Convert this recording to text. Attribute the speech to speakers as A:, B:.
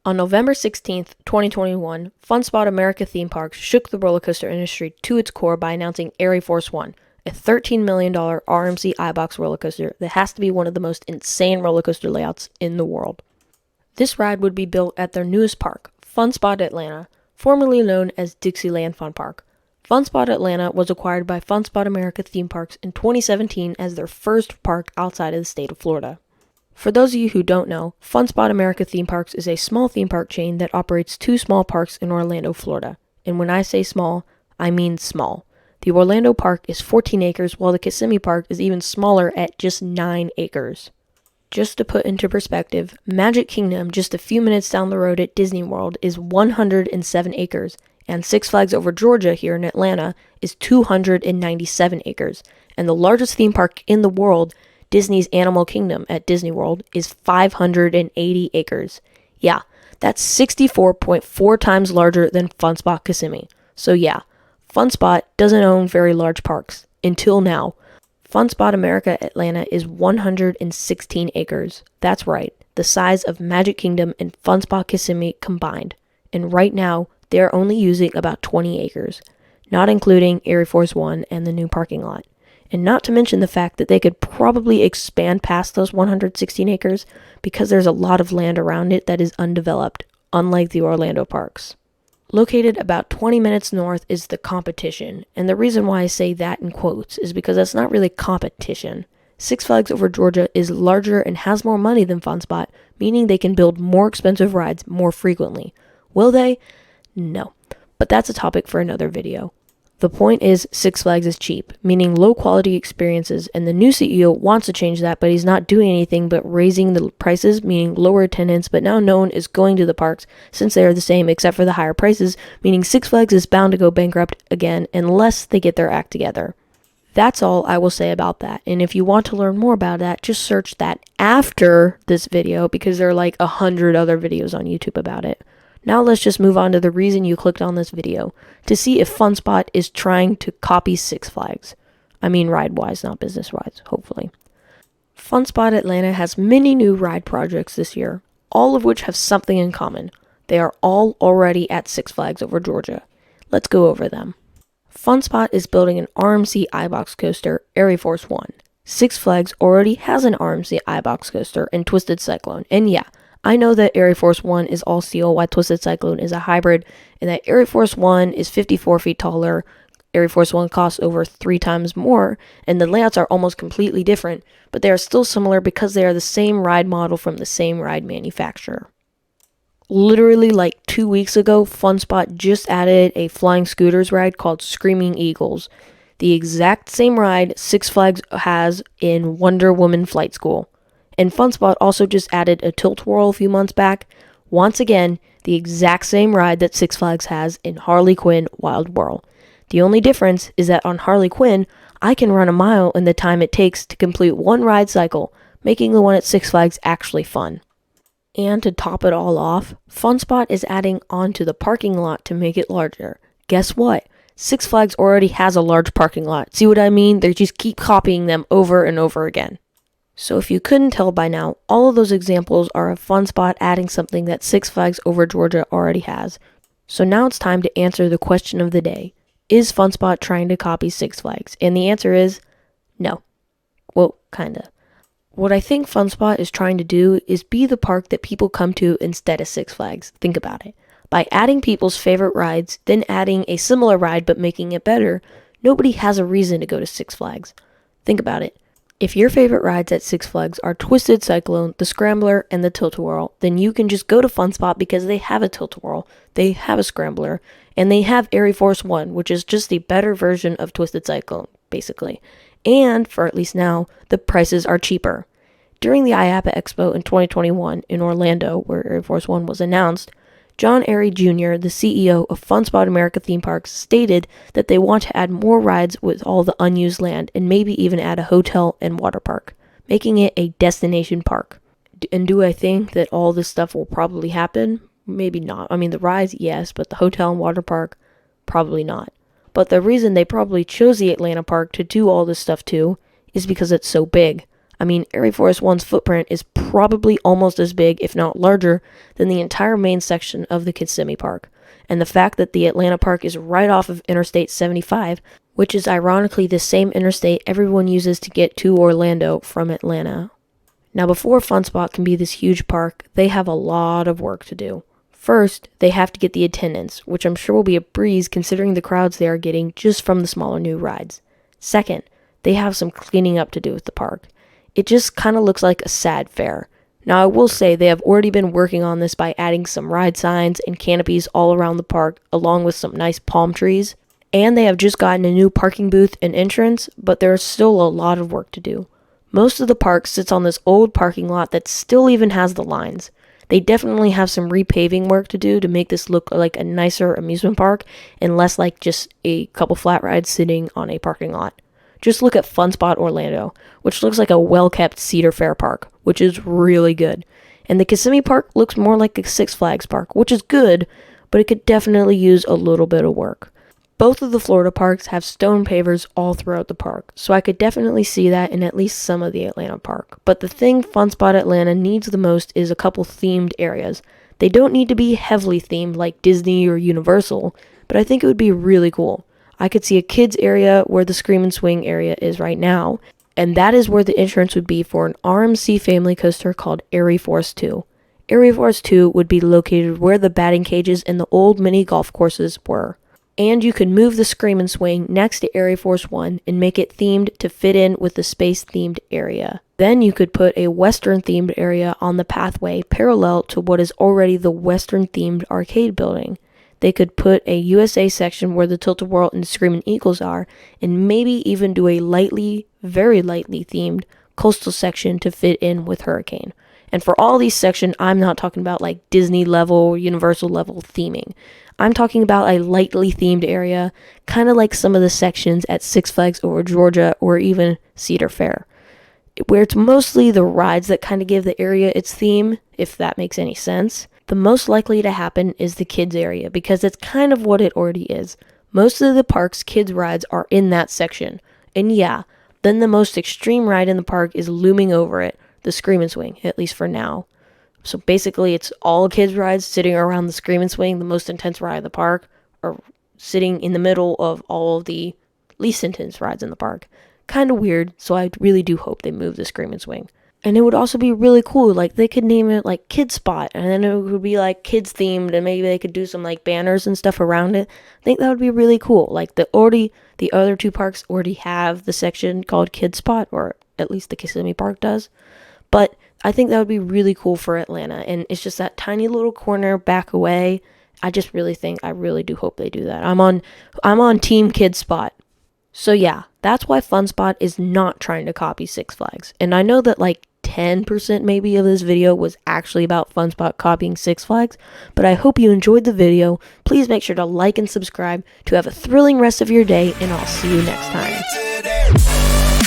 A: On November 16th, 2021, FunSpot America Theme Parks shook the roller coaster industry to its core by announcing Air Force One, a $13 million RMC iBox roller coaster that has to be one of the most insane roller coaster layouts in the world. This ride would be built at their newest park, FunSpot Atlanta, formerly known as Dixieland Fun Park. FunSpot Atlanta was acquired by FunSpot America Theme Parks in 2017 as their first park outside of the state of Florida. For those of you who don't know, FunSpot America Theme Parks is a small theme park chain that operates two small parks in Orlando, Florida. And when I say small, I mean small. The Orlando park is 14 acres, while the Kissimmee park is even smaller at just 9 acres. Just to put into perspective, Magic Kingdom, just a few minutes down the road at Disney World, is 107 acres, and Six Flags Over Georgia here in Atlanta is 297 acres, and the largest theme park in the world, Disney's Animal Kingdom at Disney World, is 580 acres. Yeah, that's 64.4 times larger than FunSpot Kissimmee. So yeah, FunSpot doesn't own very large parks, until now. FunSpot America Atlanta is 116 acres. That's right, the size of Magic Kingdom and FunSpot Kissimmee combined. And right now, they are only using about 20 acres, not including Air Force One and the new parking lot. And not to mention the fact that they could probably expand past those 116 acres because there's a lot of land around it that is undeveloped, unlike the Orlando parks. Located about 20 minutes north is the competition, and the reason why I say that in quotes is because that's not really competition. Six Flags Over Georgia is larger and has more money than FunSpot, meaning they can build more expensive rides more frequently. Will they? No. But that's a topic for another video. The point is, Six Flags is cheap, meaning low quality experiences, and the new CEO wants to change that, but he's not doing anything but raising the prices, meaning lower attendance, but now no one is going to the parks since they are the same except for the higher prices, meaning Six Flags is bound to go bankrupt again unless they get their act together. That's all I will say about that, and if you want to learn more about that, just search that after this video because there are like 100 other videos on YouTube about it. Now let's just move on to the reason you clicked on this video, to see if FunSpot is trying to copy Six Flags. I mean ride-wise, not business-wise, hopefully. FunSpot Atlanta has many new ride projects this year, all of which have something in common. They are all already at Six Flags Over Georgia. Let's go over them. FunSpot is building an RMC iBox coaster, Air Force One. Six Flags already has an RMC iBox coaster in Twisted Cyclone, and yeah, I know that Air Force One is all steel while Twisted Cyclone is a hybrid, and that Air Force One is 54 feet taller, Air Force One costs over 3 times more, and the layouts are almost completely different, but they are still similar because they are the same ride model from the same ride manufacturer. Literally like 2 weeks ago, FunSpot just added a flying scooters ride called Screaming Eagles, the exact same ride Six Flags has in Wonder Woman Flight School. And FunSpot also just added a tilt-whirl a few months back. Once again, the exact same ride that Six Flags has in Harley Quinn Wild Whirl. The only difference is that on Harley Quinn, I can run a mile in the time it takes to complete one ride cycle, making the one at Six Flags actually fun. And to top it all off, FunSpot is adding onto the parking lot to make it larger. Guess what? Six Flags already has a large parking lot. See what I mean? They just keep copying them over and over again. So if you couldn't tell by now, all of those examples are of FunSpot adding something that Six Flags Over Georgia already has. So now it's time to answer the question of the day. Is FunSpot trying to copy Six Flags? And the answer is no. Well, kinda. What I think FunSpot is trying to do is be the park that people come to instead of Six Flags. Think about it. By adding people's favorite rides, then adding a similar ride but making it better, nobody has a reason to go to Six Flags. Think about it. If your favorite rides at Six Flags are Twisted Cyclone, the Scrambler, and the Tilt-A-Whirl, then you can just go to FunSpot because they have a Tilt-A-Whirl, they have a Scrambler, and they have Air Force One, which is just a better version of Twisted Cyclone, basically. And, for at least now, the prices are cheaper. During the IAAPA Expo in 2021 in Orlando, where Air Force One was announced, John Airy Jr., the CEO of FunSpot America Theme Parks, stated that they want to add more rides with all the unused land and maybe even add a hotel and water park, making it a destination park. And do I think that all this stuff will probably happen? Maybe not. I mean, the rides, yes, but the hotel and water park, probably not. But the reason they probably chose the Atlanta park to do all this stuff too is because it's so big. I mean, Air Force One's footprint is probably almost as big, if not larger, than the entire main section of the Kissimmee Park. And the fact that the Atlanta Park is right off of Interstate 75, which is ironically the same interstate everyone uses to get to Orlando from Atlanta. Now, before Fun Spot can be this huge park, they have a lot of work to do. First, they have to get the attendance, which I'm sure will be a breeze considering the crowds they are getting just from the smaller new rides. Second, they have some cleaning up to do with the park. It just kind of looks like a sad fair. Now, I will say they have already been working on this by adding some ride signs and canopies all around the park, along with some nice palm trees. And they have just gotten a new parking booth and entrance, but there is still a lot of work to do. Most of the park sits on this old parking lot that still even has the lines. They definitely have some repaving work to do to make this look like a nicer amusement park and less like just a couple flat rides sitting on a parking lot. Just look at Fun Spot Orlando, which looks like a well-kept Cedar Fair park, which is really good. And the Kissimmee Park looks more like a Six Flags park, which is good, but it could definitely use a little bit of work. Both of the Florida parks have stone pavers all throughout the park, so I could definitely see that in at least some of the Atlanta park. But the thing Fun Spot Atlanta needs the most is a couple themed areas. They don't need to be heavily themed like Disney or Universal, but I think it would be really cool. I could see a kids area where the Scream and Swing area is right now, and that is where the entrance would be for an RMC family coaster called Air Force 2. Air Force 2 would be located where the batting cages and the old mini golf courses were. And you could move the Scream and Swing next to Air Force 1 and make it themed to fit in with the space-themed area. Then you could put a Western-themed area on the pathway parallel to what is already the Western-themed arcade building. They could put a USA section where the Tilt-A-Whirl and Screamin' Eagles are, and maybe even do a lightly, very lightly themed coastal section to fit in with Hurricane. And for all these sections, I'm not talking about like Disney level, Universal level theming. I'm talking about a lightly themed area, kind of like some of the sections at Six Flags Over Georgia or even Cedar Fair, where it's mostly the rides that kind of give the area its theme, if that makes any sense. The most likely to happen is the kids area, because it's kind of what it already is. Most of the park's kids rides are in that section. And yeah, then the most extreme ride in the park is looming over it, the Scream and Swing, at least for now. So basically it's all kids rides sitting around the Scream and Swing, the most intense ride of the park, or sitting in the middle of all of the least intense rides in the park. Kind of weird, so I really do hope they move the Scream and Swing. And it would also be really cool, like they could name it like Kid Spot, and then it would be like kids themed, and maybe they could do some like banners and stuff around it. I think that would be really cool. Like the other two parks already have the section called Kid Spot, or at least the Kissimmee Park does. But I think that would be really cool for Atlanta, and it's just that tiny little corner back away. I really do hope they do that. I'm on Team Kid Spot. So yeah, that's why Fun Spot is not trying to copy Six Flags. And I know that like 10% maybe of this video was actually about Fun Spot copying Six Flags, but I hope you enjoyed the video. Please make sure to like and subscribe to have a thrilling rest of your day, and I'll see you next time.